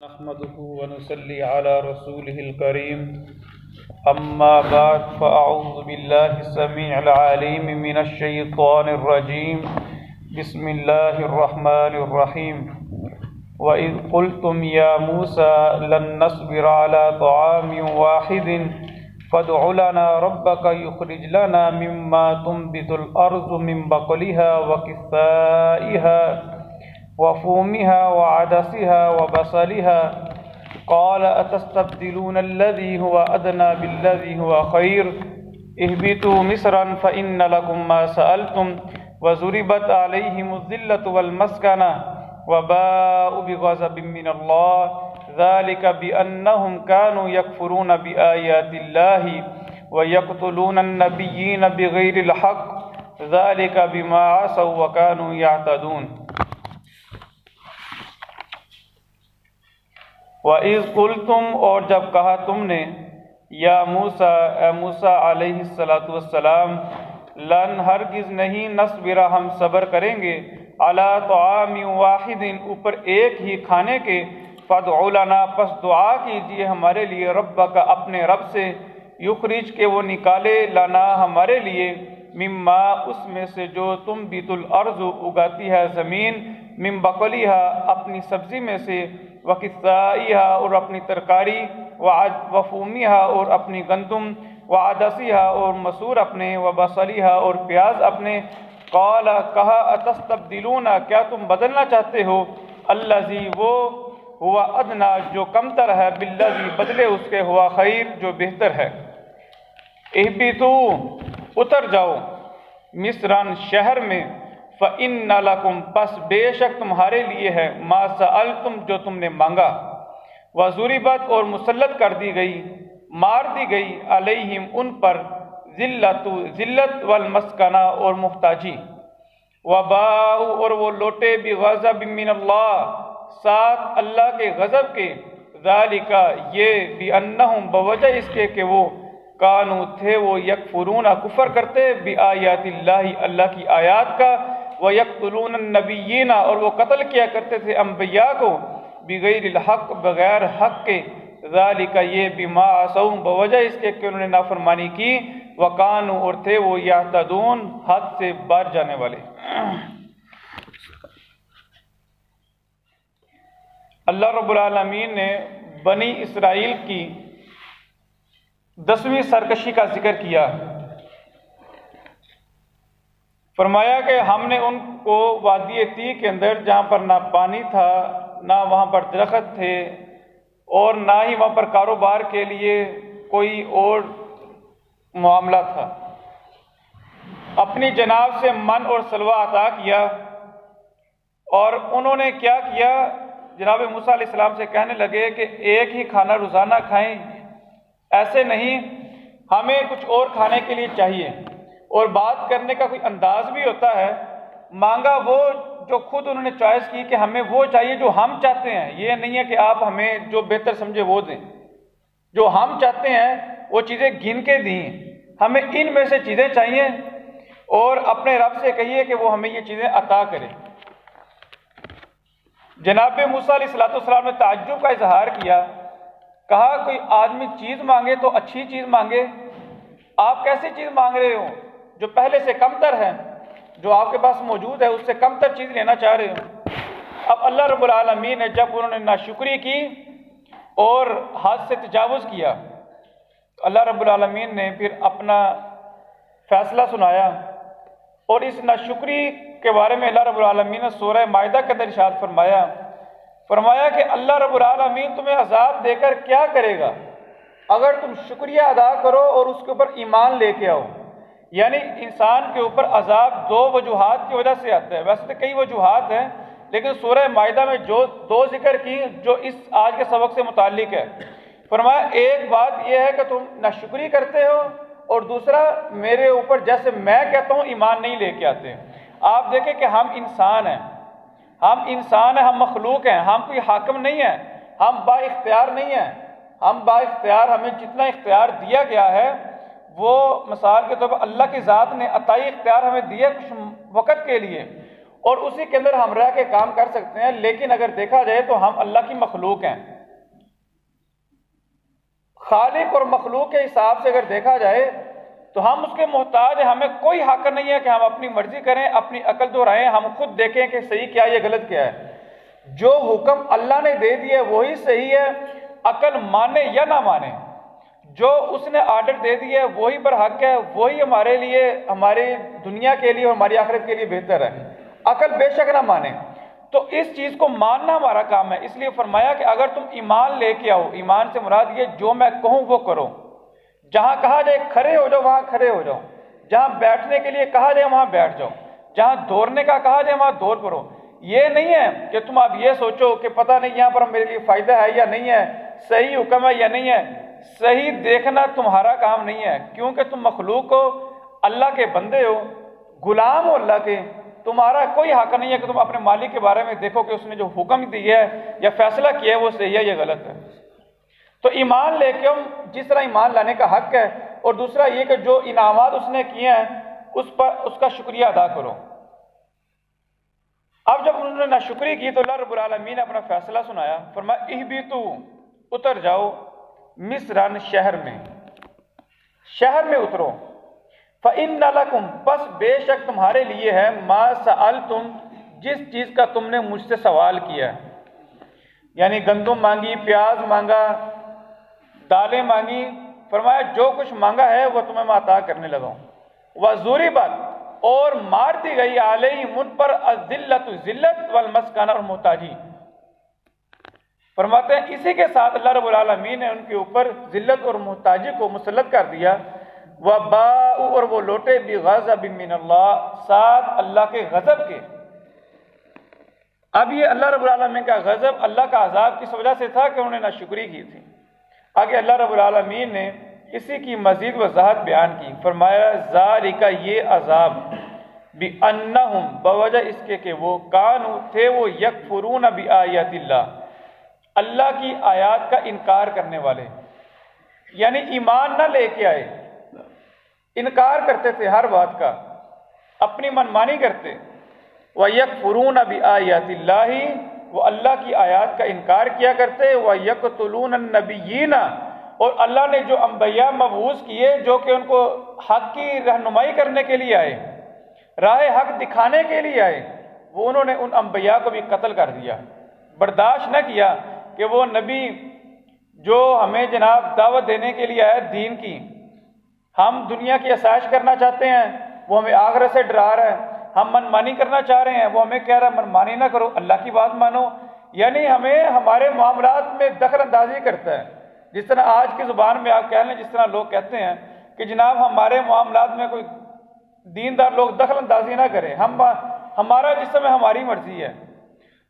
نحمده ونصلي على رسوله الكريم أما بعد فأعوذ بالله السميع العليم من الشيطان الرجيم بسم الله الرحمن الرحيم وإذ قلتم يا موسى لن نصبر على طعام واحد فادع لنا ربك يخرج لنا مما تنبت الأرض من بقلها وكثائها وفومها وعدسها وبصلها قال أتستبدلون الذي هو أدنى بالذي هو خير اهبطوا مصرا فإن لكم ما سألتم وضربت عليهم الذلة والمسكنة وباءوا بغضب من الله ذلك بأنهم كانوا يكفرون بآيات الله ويقتلون النبيين بغير الحق ذلك بما عصوا وكانوا يعتدون وَإِذْ قُلْتُمْ اور جب کہا تم نے یا موسیٰ اے موسیٰ علیہ السلام لن ہرگز نہیں نصبر ہم صبر کریں گے علی طعام واحد اوپر ایک ہی کھانے کے فادع لنا پس دعا کیجیے ہمارے لیے ربک اپنے رب سے یخرج کے وہ نکالے لنا ہمارے لیے مما اس میں سے جو تنبت الارض اگاتی ہے زمین من بقلیہا اپنی سبزی میں سے وکثائیہا اور اپنی ترکاری وفومیہا اور اپنی گندم وعدسیہا اور مسور اپنے وبصلیہا اور پیاز اپنے قال کہا اتستبدلون کیا تم بدلنا چاہتے ہو الذی وہ ہوا ادنا جو کمتر ہے بالذی بدلے اس کے ہوا خیر جو بہتر ہے اہبطوا اتر جاؤ مصرن شہر میں فإن لکم پس بے شک تمہارے لیے ہے ما سألتم جو تم نے مانگا وضربت اور مسلط کر دی گئی مار دی گئی علیہم ان پر ذلت والمسکنہ اور محتاجی وباء اور وہ لوٹے بغضب من اللہ ساتھ اللہ کے غضب کے ذالک یہ بأنہم بوجہ اس کے کہ وہ کانو تھے وہ یکفرون کفر کرتے بآیات اللہ کی آیات کا وَيَقْتُلُونَ النَّبِيِّينَ اور وہ قتل کیا کرتے تھے انبیاء کو بغیر الحق بغیر حق کے ذالک یہ بما عصوا بوجہ اس کے کہ انہوں نے نافرمانی کی وَقَانُوا اور تھے وہ یعتدون حد سے بار جانے والے اللہ رب العالمین نے بنی اسرائیل کی 10ویں سرکشی کا ذکر کیا فرمایا کہ ہم نے ان کو وادی طی کے اندر جہاں پر نہ پانی تھا نہ وہاں پر درخت تھے اور نہ ہی وہاں پر کاروبار کے لیے کوئی اور معاملہ تھا اپنی جناب سے من اور سلوہ عطا کیا اور انہوں نے کیا کیا جناب موسیٰ علیہ السلام سے کہنے لگے کہ ایک ہی کھانا روزانہ کھائیں ایسے نہیں ہمیں کچھ اور کھانے کے لیے چاہیے اور بات کرنے کا کوئی انداز بھی ہوتا ہے مانگا وہ جو خود انہوں نے چوائس کی کہ ہمیں وہ چاہیے جو ہم چاہتے ہیں یہ نہیں ہے کہ آپ ہمیں جو بہتر سمجھے وہ دیں جو ہم چاہتے ہیں وہ چیزیں گن کے دیں ہمیں ان میں سے چیزیں چاہیے اور اپنے رب سے کہیے کہ وہ ہمیں یہ چیزیں عطا کرے جناب موسیٰ علیہ السلام نے تعجب کا اظہار کیا کہا کوئی آدمی چیز مانگے تو اچھی چیز مانگے آپ کیسی چیز مانگ رہے ہو جو پہلے سے کمتر ہے جو آپ کے پاس موجود ہے اس سے کمتر چیز لینا چاہ رہے ہو اب اللہ رب العالمین نے جب انہوں نے ناشکری کی اور حد سے تجاوز کیا تو اللہ رب العالمین نے پھر اپنا فیصلہ سنایا اور اس ناشکری کے بارے میں اللہ رب العالمین نے سورہ مائدہ کے اندر ارشاد فرمایا کہ اللہ رب العالمین تمہیں عذاب دے کر کیا کرے گا اگر تم شکریہ ادا کرو اور اس کے اوپر ایمان لے کے آؤ یعنی انسان کے اوپر عذاب 2 وجوہات کی وجہ سے آتا ہے ویسے تو کئی وجوہات ہیں لیکن سورہ مائدہ میں جو 2 ذکر کی جو اس آج کے سبق سے متعلق ہے فرمایا ایک بات یہ ہے کہ تم ناشکری کرتے ہو اور دوسرا میرے اوپر جیسے میں کہتا ہوں ایمان نہیں لے کے آتے آپ دیکھیں کہ ہم انسان ہیں ہم مخلوق ہیں ہم کوئی حاکم نہیں ہیں ہم با اختیار نہیں ہیں ہم با اختیار ہمیں جتنا اختیار دیا گیا ہے وہ مثال کے طور پر اللہ کی ذات نے عطائی اختیار ہمیں دیا کچھ وقت کے لیے اور اسی کے اندر ہم رہ کے کام کر سکتے ہیں، لیکن اگر دیکھا جائے تو ہم اللہ کی مخلوق ہیں، خالق اور مخلوق کے حساب سے اگر دیکھا جائے تو ہم اس کے محتاج ہیں، ہمیں کوئی حق نہیں ہے کہ ہم اپنی مرضی کریں، اپنی عقل دہرائیں، ہم خود دیکھیں کہ صحیح کیا ہے یا غلط کیا ہے۔ جو حکم اللہ نے دے دیا ہے وہی صحیح ہے، عقل مانے یا نہ مانے، جو اس نے آرڈر دے دیا ہے وہی برحق ہے، وہی ہمارے لیے، ہماری دنیا کے لیے اور ہماری آخرت کے لیے بہتر ہے، عقل بے شک نہ مانے۔ تو اس چیز کو ماننا ہمارا کام ہے، اس لیے فرمایا کہ اگر تم ایمان لے کے آؤ، ایمان سے مراد یہ جو میں کہوں وہ کرو، جہاں کہا جائے کھڑے ہو جاؤ وہاں کھڑے ہو جاؤ، جہاں بیٹھنے کے لیے کہا جائے وہاں بیٹھ جاؤ، جہاں دوڑنے کا کہا جائے وہاں دوڑ پڑو۔ یہ نہیں ہے کہ تم اب یہ سوچو کہ پتہ نہیں یہاں پر میرے لیے فائدہ ہے یا نہیں ہے، صحیح حکم ہے یا نہیں ہے۔ صحیح دیکھنا تمہارا کام نہیں ہے، کیونکہ تم مخلوق ہو، اللہ کے بندے ہو، غلام ہو اللہ کے، تمہارا کوئی حق نہیں ہے کہ تم اپنے مالک کے بارے میں دیکھو کہ اس نے جو حکم دیا ہے یا فیصلہ کیا ہے وہ صحیح ہے یا غلط ہے۔ تو ایمان لے کے ہم جس طرح ایمان لانے کا حق ہے، اور دوسرا یہ کہ جو انعامات اس نے کیے ہیں اس پر اس کا شکریہ ادا کرو۔ اب جب انہوں نے ناشکری کی تو اللہ رب العالمین نے اپنا فیصلہ سنایا، فرمایا اہبطوا، اتر جاؤ، مصرن، شہر میں اترو، فإن لکم، پس بے شک تمہارے لیے ہے، ما سألتم، جس چیز کا تم نے مجھ سے سوال کیا ہے، یعنی گندم مانگی، پیاز مانگا، دالیں مانگی، فرمایا جو کچھ مانگا ہے وہ تمہیں میں عطا کرنے لگا ہوں۔ وَضُرِبَتْ، اور مار دی گئی، علیہم، ان پر، الذلۃ، ذلت، والمسکنہ، اور محتاجی۔ فرماتے ہیں اسی کے ساتھ اللہ رب العالمین نے ان کے اوپر ذلت اور محتاجی کو مسلط کر دیا۔ وَبَاءُ، اور وہ لوٹے، بِغَضَبٍ مِّنَ اللَّهِ، ساتھ اللہ کے غضب کے۔ اب یہ اللہ رب العالمین کا غضب اللہ کا عذاب کس وجہ سے تھا کہ انہوں نے ناشکری کی تھی۔ آگے اللہ رب العالمین نے اسی کی مزید وضاحت بیان کی، فرمایا ذالک، یہ عذاب، بِأَنَّهُمْ، بوجہ اس کے کہ وہ، کانوا، تھے وہ، یکفرون بآیات اللہ، اللہ کی آیات کا انکار کرنے والے، یعنی ایمان نہ لے کے آئے، انکار کرتے تھے ہر بات کا، اپنی منمانی کرتے۔ وَيَكْفُرُونَ بِآيَاتِ اللَّهِ، وہ اللہ کی آیات کا انکار کیا کرتے۔ وَيَقْتُلُونَ النَّبِيِّينَ، اور اللہ نے جو انبیاء مبعوث کیے جو کہ ان کو حق کی رہنمائی کرنے کے لیے آئے، راہ حق دکھانے کے لیے آئے، وہ انہوں نے ان انبیاء کو بھی قتل کر دیا۔ برداشت نہ کیا کہ وہ نبی جو ہمیں جناب دعوت دینے کے لیے آیا دین کی، ہم دنیا کی آسائش کرنا چاہتے ہیں، وہ ہمیں آخرت سے ڈرا رہا ہے، ہم منمانی کرنا چاہ رہے ہیں، وہ ہمیں کہہ رہا ہے منمانی نہ کرو، اللہ کی بات مانو، یعنی ہمیں ہمارے معاملات میں دخل اندازی کرتا ہے۔ جس طرح آج کی زبان میں آپ کہہ لیں، جس طرح لوگ کہتے ہیں کہ جناب ہمارے معاملات میں کوئی دیندار لوگ دخل اندازی نہ کریں، ہمارا جسم ہے، ہماری مرضی ہے۔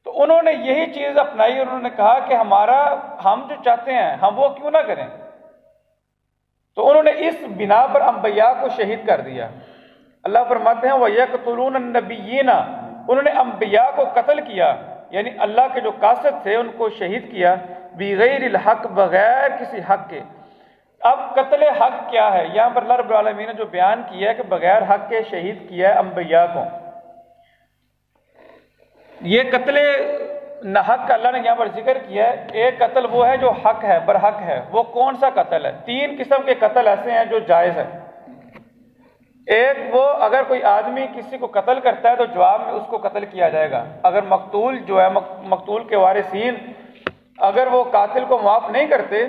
تو انہوں نے یہی چیز اپنائی، انہوں نے کہا کہ ہم جو چاہتے ہیں ہم وہ کیوں نہ کریں۔ تو انہوں نے اس بنا پر انبیاء کو شہید کر دیا۔ اللہ فرماتے ہیں وَيَقْتُلُونَ النَّبِيِّينَ، انہوں نے انبیاء کو قتل کیا، یعنی اللہ کے جو قاصد تھے ان کو شہید کیا، بغیر الحق، بغیر کسی حق کے۔ اب قتل حق کیا ہے؟ یہاں پر اللہ رب العالمین نے جو بیان کیا ہے کہ بغیر حق کے شہید کیا ہے انبیاء کو۔ یہ قتل ناحق کا اللہ نے یہاں پر ذکر کیا ہے۔ ایک قتل وہ ہے جو حق ہے، برحق ہے، وہ کون سا قتل ہے؟ تین قسم کے قتل ایسے ہیں جو جائز ہے۔ ایک وہ اگر کوئی آدمی کسی کو قتل کرتا ہے تو جواب میں اس کو قتل کیا جائے گا۔ اگر مقتول جو ہے، مقتول کے وارثین اگر وہ قاتل کو معاف نہیں کرتے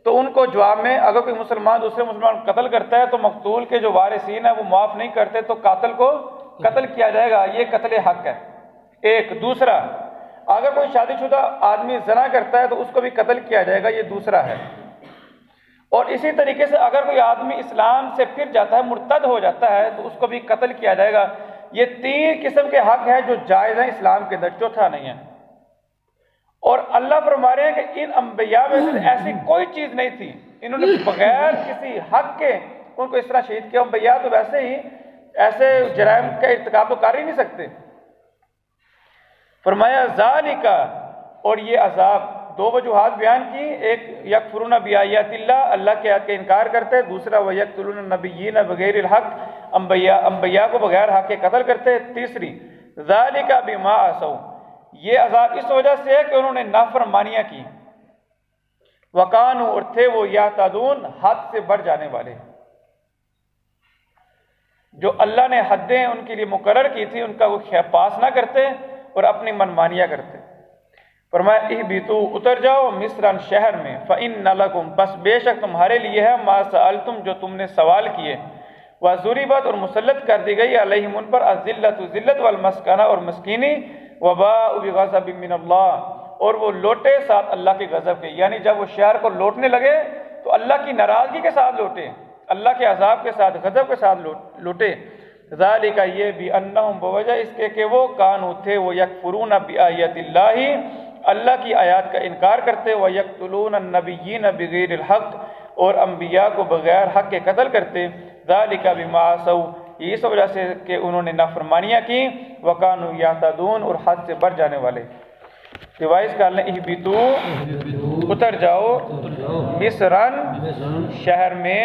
تو ان کو جواب میں، اگر کوئی مسلمان دوسرے مسلمان کو قتل کرتا ہے تو مقتول کے جو وارثین ہیں وہ معاف نہیں کرتے تو قاتل کو قتل کیا جائے گا، یہ قتل حق ہے۔ ایک دوسرا، اگر کوئی شادی شدہ آدمی زنا کرتا ہے تو اس کو بھی قتل کیا جائے گا، یہ دوسرا ہے۔ اور اسی طریقے سے اگر کوئی آدمی اسلام سے پھر جاتا ہے، مرتد ہو جاتا ہے، تو اس کو بھی قتل کیا جائے گا۔ یہ تین قسم کے حق ہیں جو جائز ہیں اسلام کے اندر، چوتھا نہیں ہے۔ اور اللہ فرما رہے ہیں کہ ان انبیاء میں سے ایسی کوئی چیز نہیں تھی، انہوں نے بغیر کسی حق کے ان کو اس طرح شہید کیا۔ انبیاء تو ویسے ہی ایسے جرائم کا ارتکاب تو کر ہی نہیں سکتے۔ فرمایا ذالک، اور یہ عذاب، دو وجوہات بیان کی، ایک یکفرون بآیات اللہ، اللہ کے آیات کا انکار کرتے، دوسرا ویقتلون النبیین بغیر الحق، انبیاء کو بغیر حق کے قتل کرتے، تیسری ذالک بما عصوا، یہ عذاب اس وجہ سے ہے کہ انہوں نے نافرمانیاں کی۔ وکانو اور تھے وہ یعتدون حد سے بڑھ جانے والے، جو اللہ نے حدیں ان کے لیے مقرر کی تھی ان کا وہ پاس نہ کرتے اور اپنی منمانیاں کرتے۔ فرمایا اہبطوا اتر جاؤ مصرن شہر میں، فإن لکم بس بے شک تمہارے لیے ہے ما سألتم جو تم نے سوال کیے، وضربت اور مسلط کر دی گئی علیہم ان پر الذلۃ ذلت والمسکنہ اور مسکینی، وباءوا بغضب من اللہ اور وہ لوٹے ساتھ اللہ کے غضب کے، یعنی جب وہ شہر کو لوٹنے لگے تو اللہ کی ناراضگی کے ساتھ لوٹے، اللہ کے عذاب کے ساتھ غضب کے ساتھ لوٹے۔ ذالک یہ بھی انہم بوجہ اس کے کہ وہ کانو تھے وہ یکفرون بآیات اللہ اللہ کی آیات کا انکار کرتے، وَيَقْتُلُونَ النَّبِيِّينَ بِغَيْرِ الْحَقِّ اور انبیاء کو بغیر حق کے قتل کرتے، ذَلِكَ بِمَا عَصَوْا یہ اس وجہ سے کہ انہوں نے نافرمانیاں کی، وَكَانُوا يَعْتَدُونَ اور حد سے بڑھ جانے والے۔ ریوائز کر لیں اہبطوا اتر جاؤ مصرن شہر میں